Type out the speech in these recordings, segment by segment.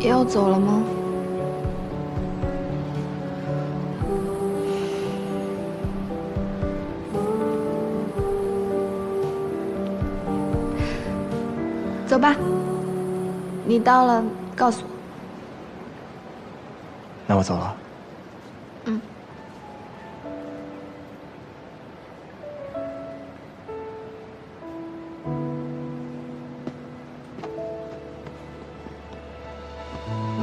要走了吗？走吧，你到了告诉我。那我走了。嗯。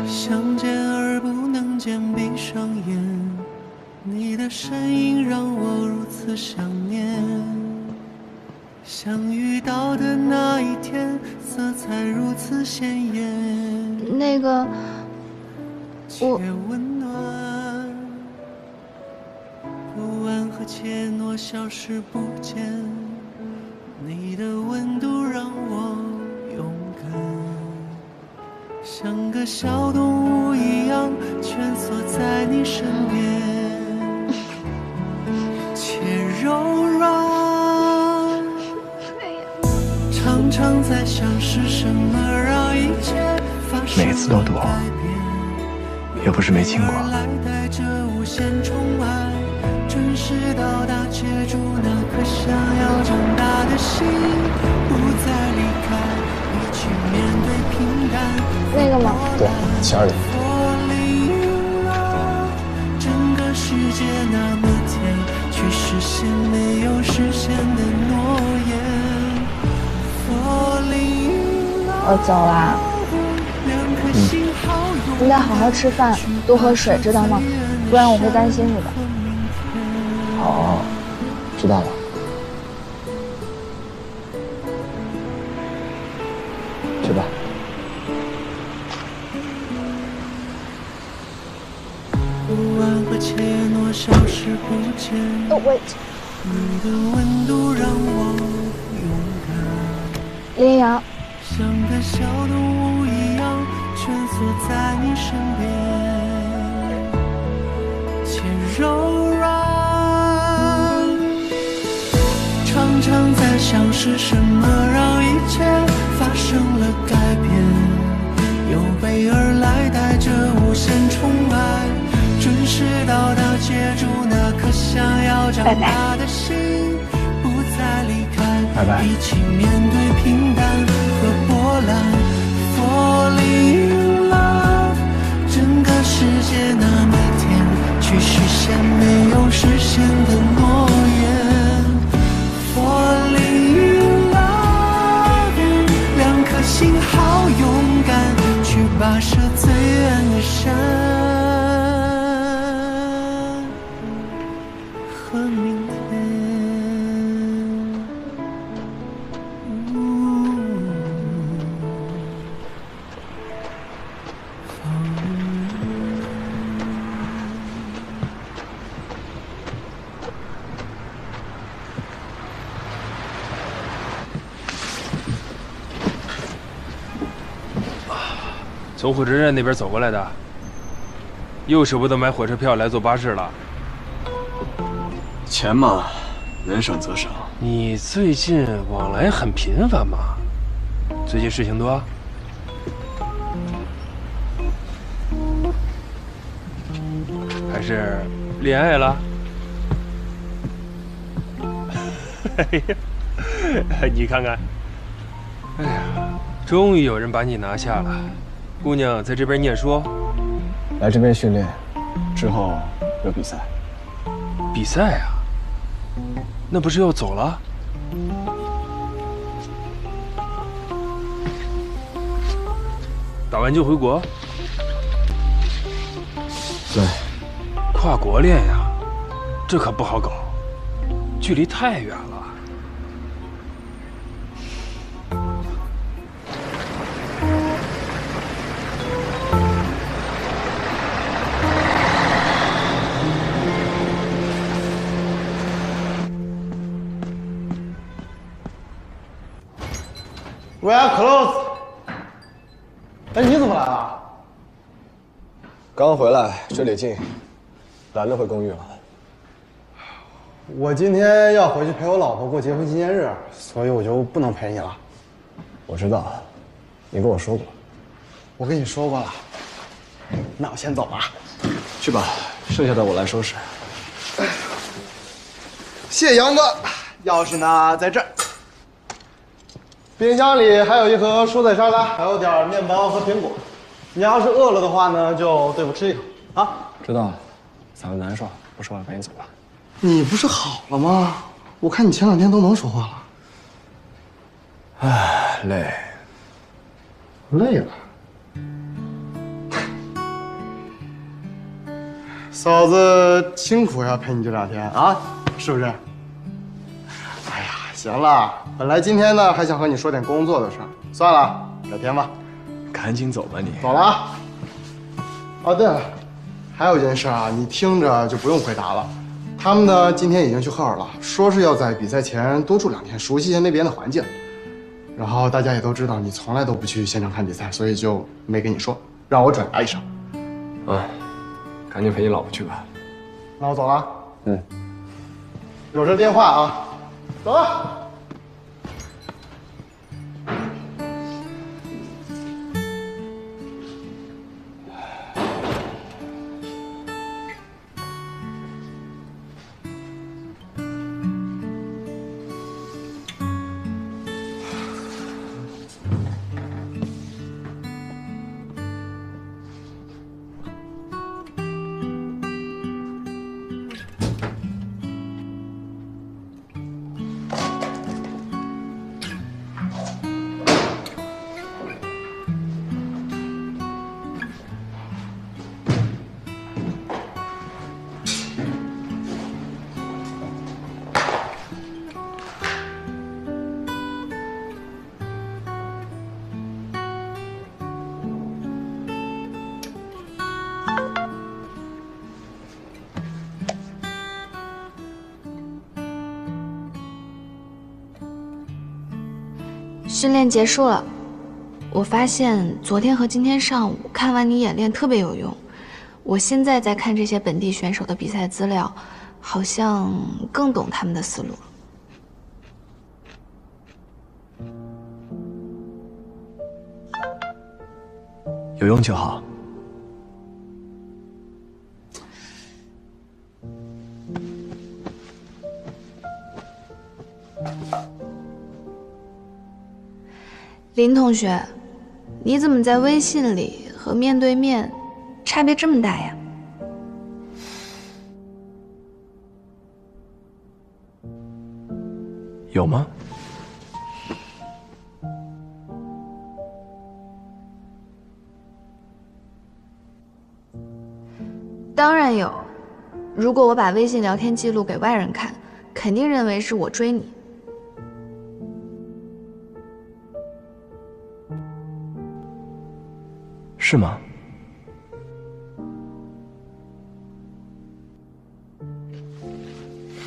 想见而不能见，闭上眼，你的身影让我如此想念。相遇到的那一天，色彩如此鲜艳。那个，我温暖，不安和怯懦消失不见。你的温度让我勇敢，像个小动物一样蜷缩在你身边，且柔软。常常在想是什么让一切发生每次都读，又不是没亲过。带着无限宠爱，准时到达，接住那颗想要长大的心，不再离开，一起面对平淡。那个吗？对，12点。整个世界那么甜，却实现没有实现的诺言。我走啦。你得好好吃饭，多喝水，知道吗？不然我会担心你的。好，知道了。去吧。不安和怯懦消失不见。wait。你的温度让我勇敢。林阳。像个小动物一样蜷缩在你身边，且柔软。常常在想是什么让一切发生了改变，有备而来带着无限宠爱，准时到达，接住那颗想要长大的心，不再离开，拜拜。一起面对平淡和波澜。Falling in love， 整个世界那么甜，却实现没有实现的诺言。Falling in love， 两颗心好勇敢，去跋涉最远的山和明天。从火车站那边走过来的，又舍不得买火车票来坐巴士了。钱嘛，能省则省。你最近往来很频繁嘛？最近事情多？还是恋爱了？哎呀，你看看，哎呀，终于有人把你拿下了。姑娘在这边念书，来这边训练，之后有比赛。比赛啊？那不是要走了？打完就回国？对。跨国恋呀，这可不好搞，距离太远了。We are close。哎，你怎么来了？刚回来，这里近，懒得回公寓了。我今天要回去陪我老婆过结婚纪念日，所以我就不能陪你了。我知道，你跟我说过。我跟你说过了。那我先走了。去吧，剩下的我来收拾。谢谢杨哥，钥匙呢在这儿。冰箱里还有一盒蔬菜沙拉，还有点面包和苹果。你要是饿了的话呢，就对我吃一口啊。知道了，嗓子难受，不说了，赶紧走吧。你不是好了吗？我看你前2天都能说话了。唉，累。累了。嫂子辛苦呀，陪你这2天啊，是不是？哎呀，行了，本来今天呢还想和你说点工作的事儿，算了，改天吧。赶紧走吧你。走了啊。哦，对了，还有一件事啊，你听着就不用回答了。他们呢今天已经去赫尔了，说是要在比赛前多住2天，熟悉一下那边的环境。然后大家也都知道你从来都不去现场看比赛，所以就没跟你说，让我转达一声。赶紧陪你老婆去吧。那我走了。有这电话啊，走了。训练结束了，我发现昨天和今天上午看完你演练特别有用。我现在在看这些本地选手的比赛资料，好像更懂他们的思路了。有用就好。林同学，你怎么在微信里和面对面差别这么大呀？有吗？当然有。如果我把微信聊天记录给外人看，肯定认为是我追你。是吗？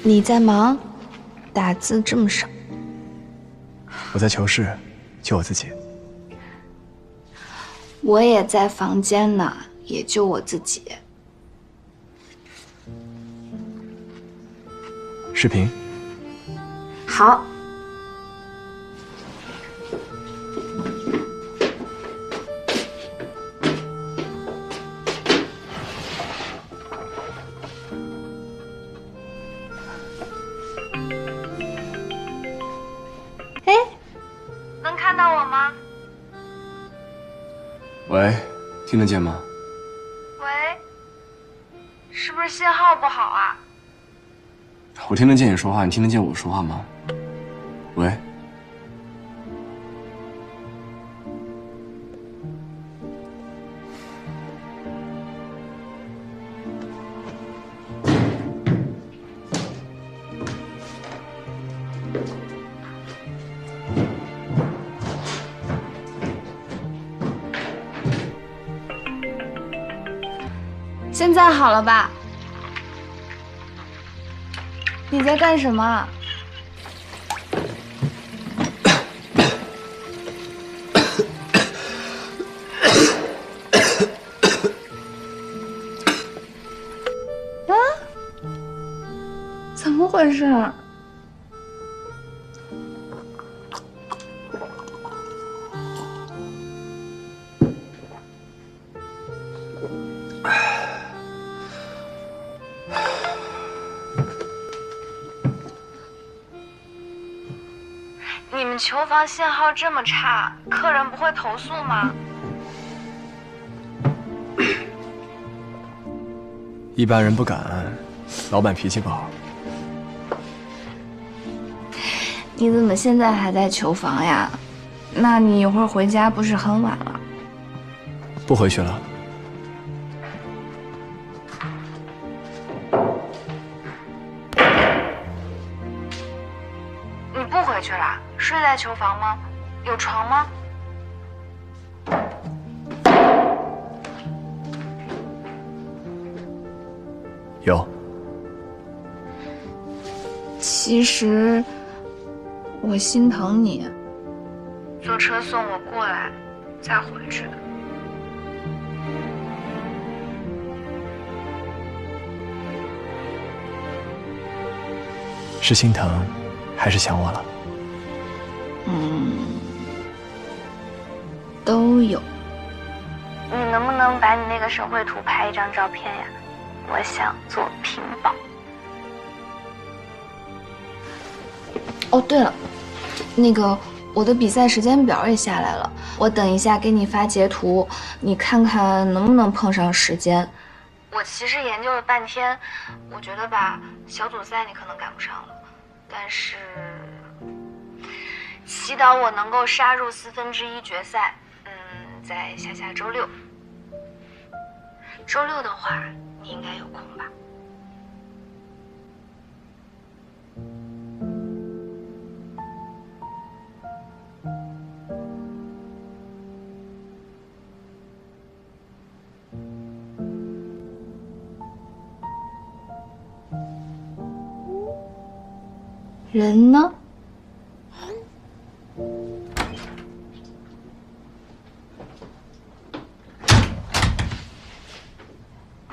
你在忙，打字这么少。我在求是，救我自己。我也在房间呢，也就我自己。视频。好。哎，能看到我吗？喂，听得见吗？喂，是不是信号不好啊？我听得见你说话，你听得见我说话吗？喂。现在好了吧？你在干什么？啊？怎么回回事？你们球房信号这么差，客人不会投诉吗？一般人不敢，老板脾气不好。你怎么现在还在球房呀？那你一会儿回家不是很晚了？不回去了。你不回去了？睡在球房吗？有床吗？有。其实我心疼你，坐车送我过来，再回去的。是心疼，还是想我了？都有。你能不能把你那个手绘图拍一张照片呀？我想做屏保。哦，对了，那个我的比赛时间表也下来了，我等一下给你发截图，你看看能不能碰上时间。我其实研究了半天，我觉得吧，小组赛你可能赶不上了，但是祈祷我能够杀入1/4决赛。在下周六。周六的话，你应该有空吧？人呢？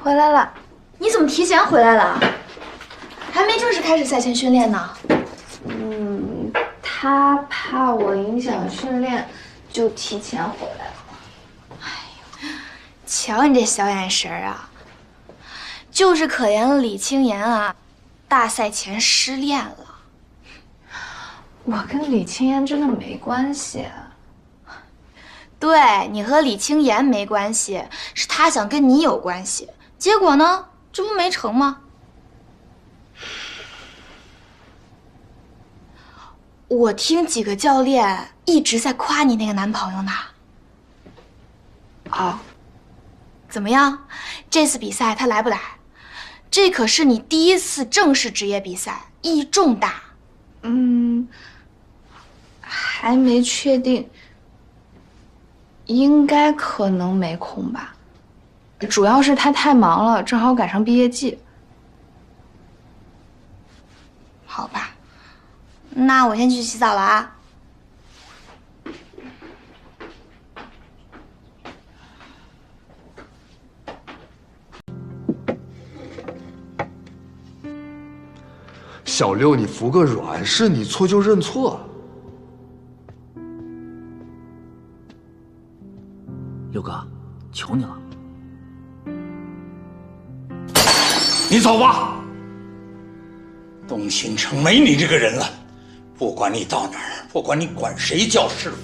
回来了。你怎么提前回来了？还没正式开始赛前训练呢。他怕我影响训练，就提前回来了。瞧你这小眼神啊，就是可怜了李青言啊，大赛前失恋了。我跟李青言真的没关系。对，你和李青言没关系，是他想跟你有关系，结果呢，这不没成吗？我听几个教练一直在夸你那个男朋友呢。哦，怎么样？这次比赛他来不来？这可是你第一次正式职业比赛，意义重大。还没确定，应该可能没空吧。主要是他太忙了，正好赶上毕业季。好吧，那我先去洗澡了啊。小六，你服个软，是你错就认错。六哥，求你了，你走吧。东新城没你这个人了，不管你到哪儿，不管你管谁叫师傅，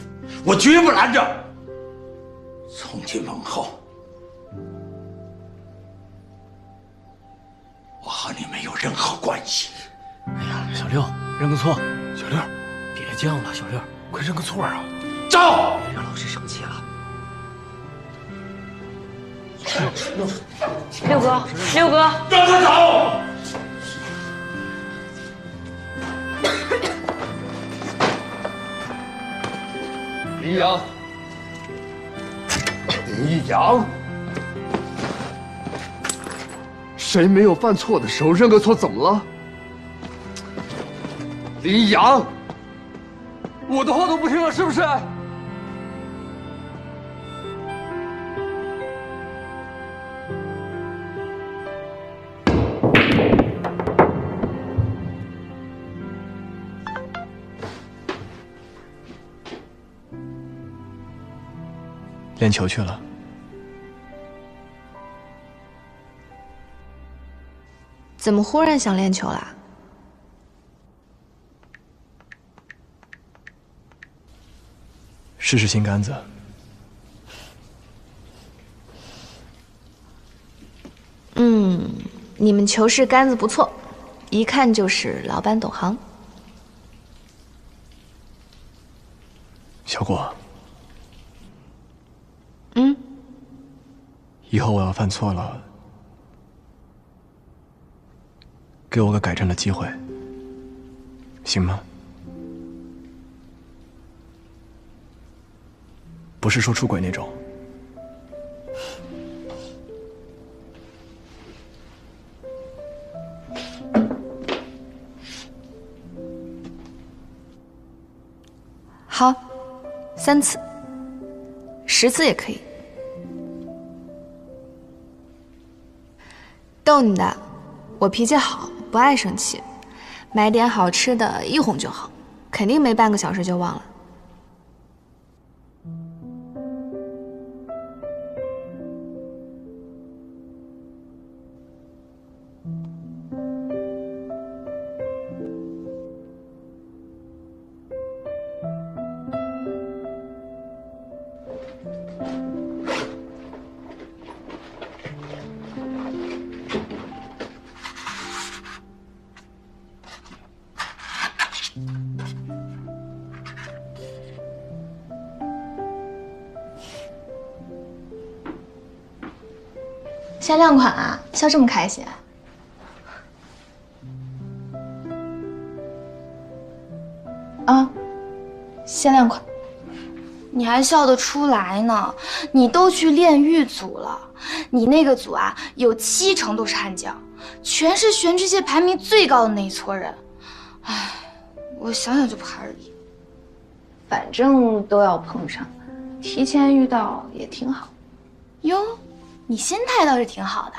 我绝不拦着。从今往后，我和你没有任何关系。哎呀，小六，认个错。小六，别这样了，小六，快认个错啊！走，别让老师生气了。六哥，六哥，让他走。林阳，林阳，谁没有犯错的时候认个错怎么了？林阳，我的话都不听了是不是？练球去了。怎么忽然想练球啦？试试新杆子。你们球室杆子不错，一看就是老板懂行。小果，以后我要犯错了，给我个改正的机会，行吗？不是说出轨那种。好，3次，10次也可以。逗你的，我脾气好，不爱生气，买点好吃的，一哄就好，肯定没半个小时就忘了。限量款啊，笑这么开心。啊，限量款，你还笑得出来呢？你都去炼狱组了，你那个组啊，有70%都是悍将，全是玄之界排名最高的那一撮人。唉，我想想就怕而已。反正都要碰上，提前遇到也挺好。哟。你心态倒是挺好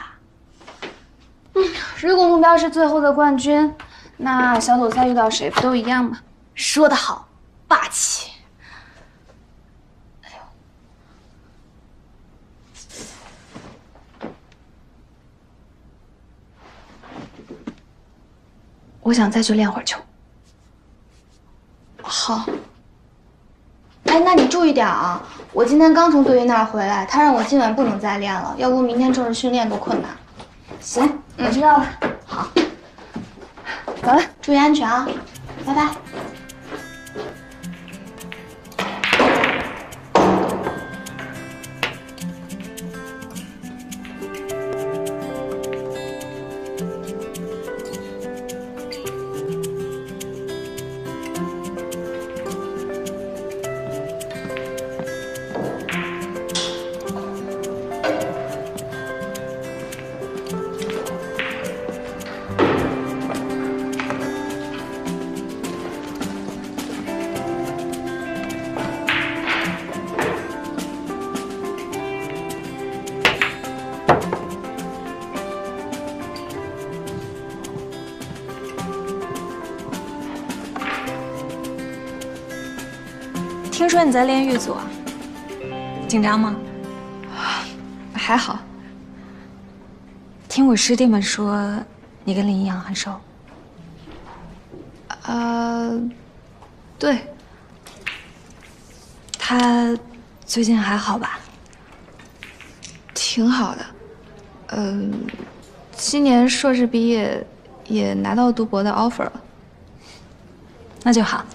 的。如果目标是最后的冠军，那小组赛遇到谁不都一样吗？说得好，霸气。哎呦，我想再去练会儿球。好。哎，那你注意点啊！我今天刚从队员那儿回来，他让我今晚不能再练了，要不明天正式训练都困难。行，我知道了。好，走了，注意安全啊！拜拜。听说你在练狱组啊？紧张吗？还好。听我师弟们说，你跟林一阳很熟。对。他最近还好吧？挺好的。今年硕士毕业，也拿到读博的 offer 了。那就好。